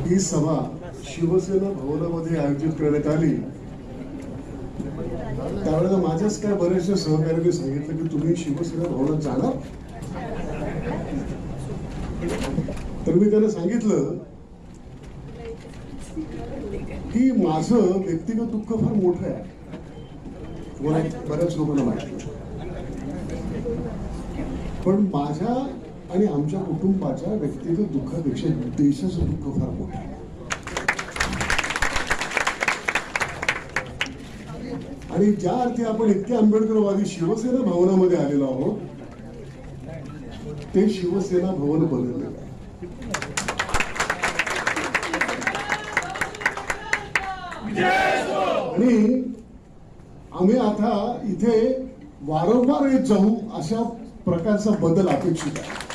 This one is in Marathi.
ही सभा शिवसेना भवनामध्ये आयोजित करण्यात आली। त्यावेळेला माझ्याच काय बरेचसे सहकार्याने सांगितलं की तुम्ही शिवसेना भवनात जाणार। तर मी त्यांना सांगितलं की माझं व्यक्तिगत दुःख फार मोठं आहे, बऱ्याच लोकांना माहिती, पण माझ्या आणि आमच्या कुटुंबाच्या व्यक्तिगत दुःखापेक्षा देशाचं दुःख फार मोठं आहे। आणि ज्या अर्थी आपण इतके आंबेडकरवादी शिवसेना भवनामध्ये आलेलो आहोत, ते शिवसेना भवन बनलेलं आहे। आणि आम्ही आता इथे वारंवार येत जाऊ अशा प्रकारचा बदल अपेक्षित आहे।